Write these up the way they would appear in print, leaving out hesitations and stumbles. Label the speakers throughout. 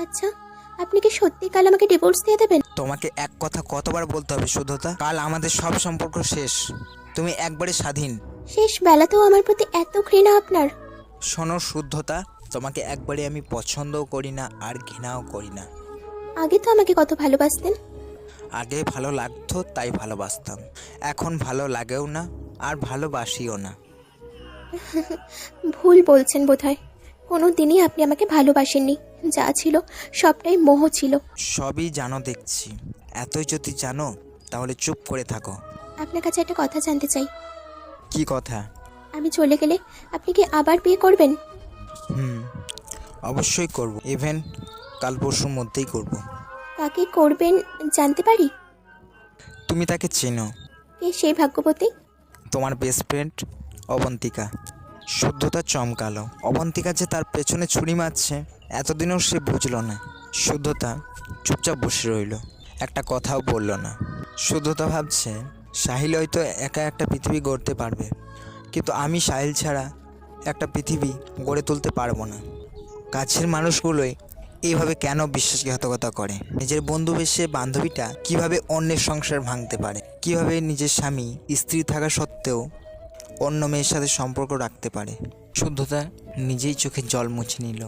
Speaker 1: আচ্ছা, আপনি কি সত্যি কাল আমাকে ডিভোর্স দিয়ে দেবেন?
Speaker 2: তোমাকে এক কথা কতবার বলতে হবে শুদ্ধতা? কাল আমাদের সব সম্পর্ক শেষ। তুমি একবারে স্বাধীন।
Speaker 1: শেষ বেলাতেও আমার প্রতি এত ঘৃণা আপনার?
Speaker 2: শোনো শুদ্ধতা, তোমাকে একবারে আমি পছন্দও করি না আর ঘৃণাও করি না।
Speaker 1: আগে তো আমাকে কত ভালোবাসতেন।
Speaker 2: আগে ভালো লাগতো তাই ভালোবাসতাম, এখন ভালো লাগেও না আর ভালোবাসিও না।
Speaker 1: ভুল বলছেন বোধহয়। কোনো দিনই আপনি আমাকে ভালোবাসেননি। যা ছিল সবটাই মোহ ছিল।
Speaker 2: সবই জানো দেখছি। এতই যদি জানো তাহলে চুপ করে থাকো।
Speaker 1: আপনার কাছে একটা কথা জানতে চাই।
Speaker 2: কি কথা?
Speaker 1: আমি চলে গেলে আপনি কি আবার বিয়ে করবেন?
Speaker 2: অবশ্যই করব, ইভেন কাল পরশুর মধ্যেই করব।
Speaker 1: কাকে করবেন জানতে পারি?
Speaker 2: তুমি তাকে চেনো?
Speaker 1: কে সেই ভাগ্যবতী?
Speaker 2: তোমার বেস্ট ফ্রেন্ড অবন্তিকা। শুদ্ধতা চমকালো। অবন্তিকা যে তার পেছনে ছুরি মারছে এতদিনও সে বুঝলো না। শুদ্ধতা চুপচাপ বসে রইল, একটা কথাও বলল না। শুদ্ধতা ভাবছে সাহিল হয়তো একা একটা পৃথিবী গড়তে পারবে, কিন্তু আমি সাহিল ছাড়া একটা পৃথিবী গড়ে তুলতে পারবো না। কাছের মানুষগুলোই এইভাবে কেন বিশ্বাসঘাতকতা করে? নিজের বন্ধু বেশে বান্ধবীটা কিভাবে অন্যের সংসার ভাঙতে পারে? কিভাবে নিজের স্বামী স্ত্রী থাকা সত্ত্বেও অন্য মেয়ের সাথে সম্পর্ক রাখতে পারে? শুদ্ধতা নিজেই চোখে জল মুছে নিল।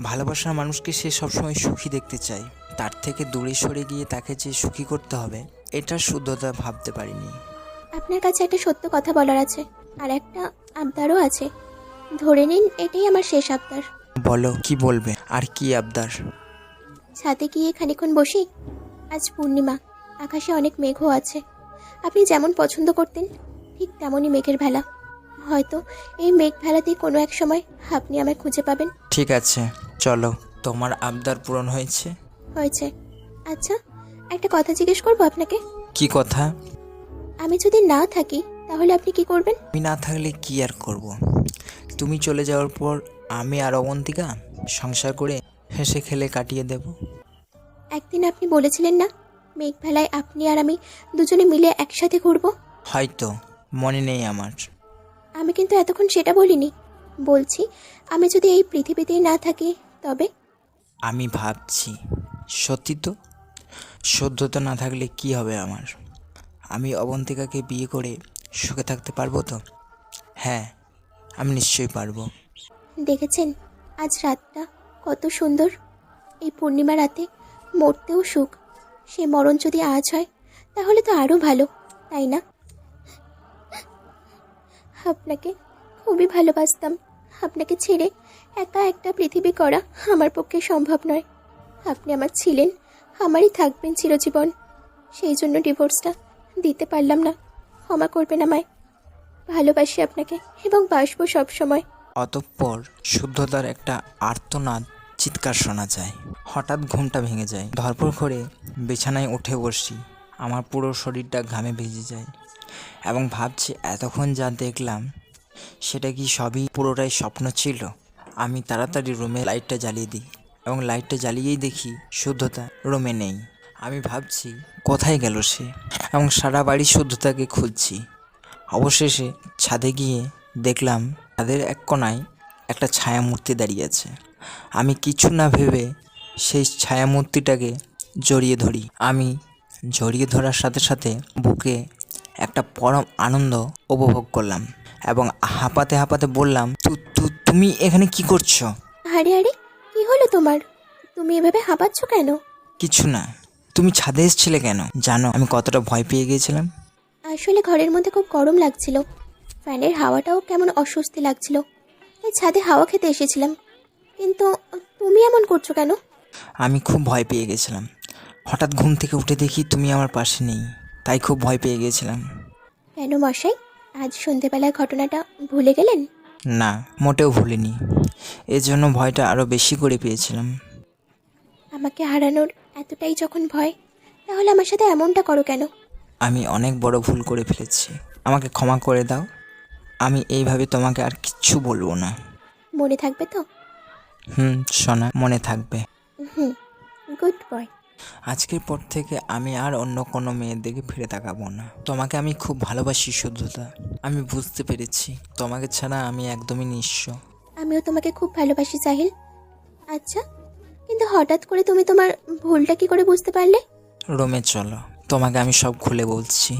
Speaker 2: ভালোবাসার মানুষকে সে সবসময় সুখী দেখতে চায়, তার থেকে দূরে সরে গিয়ে তাকে যে সুখী করতে হবে এটা শুদ্ধতা ভাবতে পারিনি।
Speaker 1: আপনার কাছে একটা সত্য কথা বলার আছে, আর একটা আবদারও আছে। ধরে নিন এটাই আমার শেষ আবদার।
Speaker 2: বলো, কি বলবে? আর কি আবদার?
Speaker 1: ছাদে গিয়ে খানিক্ষণ বসি। আজ পূর্ণিমা, আকাশে অনেক মেঘও আছে। আপনি যেমন পছন্দ করতেন ঠিক তেমনই মেঘের ভেলা। হয়তো এই মেঘ ভেলাতেই কোনো এক সময় আপনি আমায় খুঁজে পাবেন।
Speaker 2: ঠিক আছে, চলো। তোমার আবদার পূরণ হয়েছে।
Speaker 1: হয়েছে। আচ্ছা, একটা কথা জিজ্ঞেস করবো আপনাকে।
Speaker 2: কি কথা?
Speaker 1: আমি যদি না থাকি তাহলে আপনি কি করবেন?
Speaker 2: আমি না থাকলে কি আর করব? তুমি চলে যাওয়ার পর আমি আর অবন্তিকা সংসার করে হেসে খেলে কাটিয়ে দেব।
Speaker 1: একদিন আপনি বলেছিলেন না, মেঘ ভেলায় আপনি আর আমি দুজনে মিলে একসাথে ঘুরবো।
Speaker 2: হয়তো মনে নেই আমার।
Speaker 1: আমি কিন্তু এতক্ষণ সেটা বলিনি। বলছি, আমি যদি এই পৃথিবীতেই না থাকি তবে।
Speaker 2: আমি ভাবছি, সত্যি তো, সত্যতা না থাকলে কি হবে আমার? আমি অবন্তিকাকে বিয়ে করে সুখে থাকতে পারবো তো? হ্যাঁ, আমি নিশ্চয়ই পারবো।
Speaker 1: দেখেছেন আজ রাতটা কত সুন্দর। এই পূর্ণিমা রাতে মরতেও সুখ। সে মরণ যদি আজ হয় তাহলে তো আরও ভালো, তাই না? আপনাকে খুবই ভালোবাসতাম। আপনাকে ছেড়ে একা একটা পৃথিবী করা আমার পক্ষে সম্ভব নয়। আপনি আমার ছিলেন, আমারই থাকবেন চিরজীবন। সেই জন্য ডিভোর্সটা দিতে পারলাম না। ক্ষমা করবেন আমায়। ভালোবাসি আপনাকে এবং বাসবো সব সময়।
Speaker 2: অতঃপর শুদ্ধতার একটা আর্তনাদ চিৎকার শোনা যায়। হঠাৎ ঘুমটা ভেঙে যায়। ধরপড় করে বিছানায় উঠে বসি। আমার পুরো শরীরটা ঘামে ভিজে যায় এবং ভাবছি এতক্ষণ যা দেখলাম সেটা কি সবই পুরোটাই স্বপ্ন ছিল? আমি তাড়াতাড়ি রুমে লাইটটা জ্বালিয়ে দিই এবং লাইটটা জ্বালিয়েই দেখি শুদ্ধতা রুমে নেই। আমি ভাবছি কোথায় গেল সে, এবং সারা বাড়ি শুদ্ধতাকে খুঁজছি। অবশেষে ছাদে গিয়ে দেখলাম ছাদের এক কোণায় একটা ছায়ামূর্তি দাঁড়িয়ে আছে। আমি কিছু না ভেবে সেই ছায়ামূর্তিটাকে জড়িয়ে ধরি। আমি জড়িয়ে ধরার সাথে সাথে বুকে একটা পরম আনন্দ উপভোগ করলাম এবং হাঁপাতে হাঁপাতে বললাম, তুমি এখানে কি করছো?
Speaker 1: আরে আরে, কি হলো তোমার? তুমি এভাবে হাঁপাচ্ছ কেন?
Speaker 2: কিছু না। তুমি ছাদে এসেছিলে কেন? জানো আমি কতটা ভয় পেয়ে গিয়েছিলাম।
Speaker 1: আসলে ঘরের মধ্যে খুব গরম লাগছিল। ফ্যানের হাওয়াটাও কেমন অস্বস্তি লাগছিল, তাই ছাদে হাওয়া খেতে এসেছিলাম। কিন্তু তুমি এমন করছো কেন?
Speaker 2: আমি খুব ভয় পেয়ে গেছিলাম। হঠাৎ ঘুম থেকে উঠে দেখি তুমি আমার পাশে নেই, তাই খুব ভয় পেয়ে গিয়েছিলাম।
Speaker 1: কেন মশাই, আজ সন্ধেবেলার ঘটনাটা ভুলে গেলেন?
Speaker 2: না, মোটেও ভুলিনি। এজন্য ভয়টা আরও বেশি করে পেয়েছিলাম।
Speaker 1: আমাকে হারানোর এতটাই যখন ভয়, তাহলে আমার সাথে এমনটা করো কেন?
Speaker 2: আমি অনেক বড় ভুল করে ফেলেছি, আমাকে ক্ষমা করে দাও। আমি এইভাবে তোমাকে আর কিচ্ছু বলবো না।
Speaker 1: মনে থাকবে তো?
Speaker 2: সোনা, মনে থাকবে।
Speaker 1: হুম, গুড বয়।
Speaker 2: আজকের পর থেকে আমি আর অন্য কোনো মেয়ের দিকে ফিরে তাকাবো না। তোমাকে আমি খুব ভালোবাসি শুদ্ধতা। আমি বুঝতে পেরেছি তোমাকে ছাড়া আমি একদমই নিঃস্ব।
Speaker 1: আমিও তোমাকে খুব ভালোবাসি সাহিল। আচ্ছা, কিন্তু হঠাৎ করে তুমি তোমার ভুলটা কি করে বুঝতে পারলে?
Speaker 2: রুমে চলো, তোমাকে আমি সব খুলে বলছি।